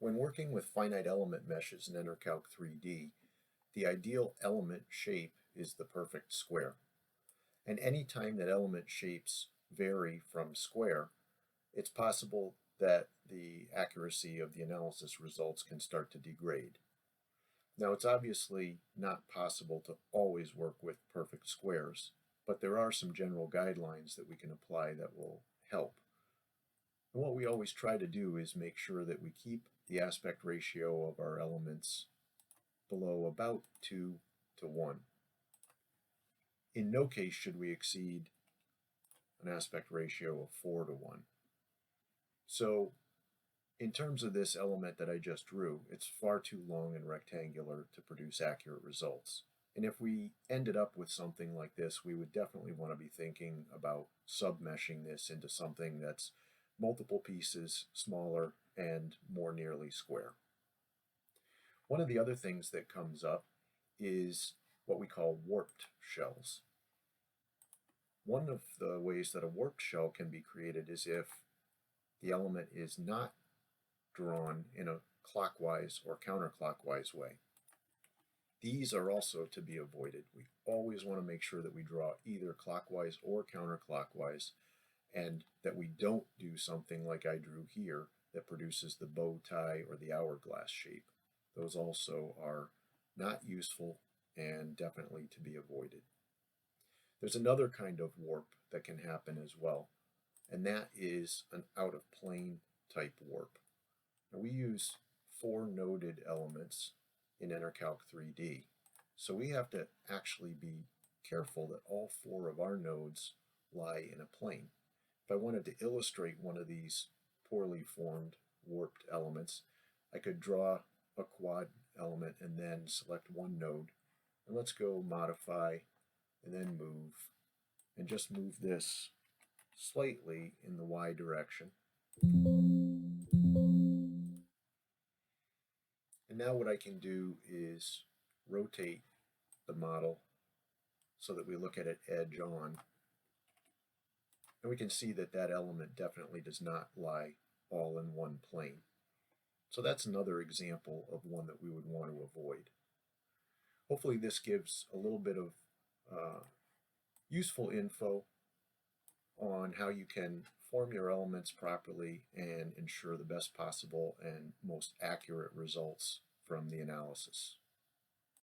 When working with finite element meshes in EnterCalc 3D, the ideal element shape is the perfect square. And any time that element shapes vary from square, it's possible that the accuracy of the analysis results can start to degrade. Now, it's obviously not possible to always work with perfect squares, but there are some general guidelines that we can apply that will help. And what we always try to do is make sure that we keep the aspect ratio of our elements below about 2 to 1. In no case should we exceed an aspect ratio of 4 to 1. So in terms of this element that I just drew, it's far too long and rectangular to produce accurate results. And if we ended up with something like this, we would definitely want to be thinking about submeshing this into something that's multiple pieces, smaller, and more nearly square. One of the other things that comes up is what we call warped shells. One of the ways that a warped shell can be created is if the element is not drawn in a clockwise or counterclockwise way. These are also to be avoided. We always want to make sure that we draw either clockwise or counterclockwise, and that we don't do something like I drew here that produces the bow tie or the hourglass shape. Those also are not useful and definitely to be avoided. There's another kind of warp that can happen as well, and that is an out of plane type warp. Now, we use 4 noded elements in EnterCalc 3D, so we have to actually be careful that all 4 of our nodes lie in a plane. If I wanted to illustrate one of these poorly formed warped elements, I could draw a quad element and then select one node. And let's go modify and then move, and just move this slightly in the Y direction. And now what I can do is rotate the model so that we look at it edge on. And we can see that that element definitely does not lie all in one plane. So that's another example of one that we would want to avoid. Hopefully this gives a little bit of useful info on how you can form your elements properly and ensure the best possible and most accurate results from the analysis.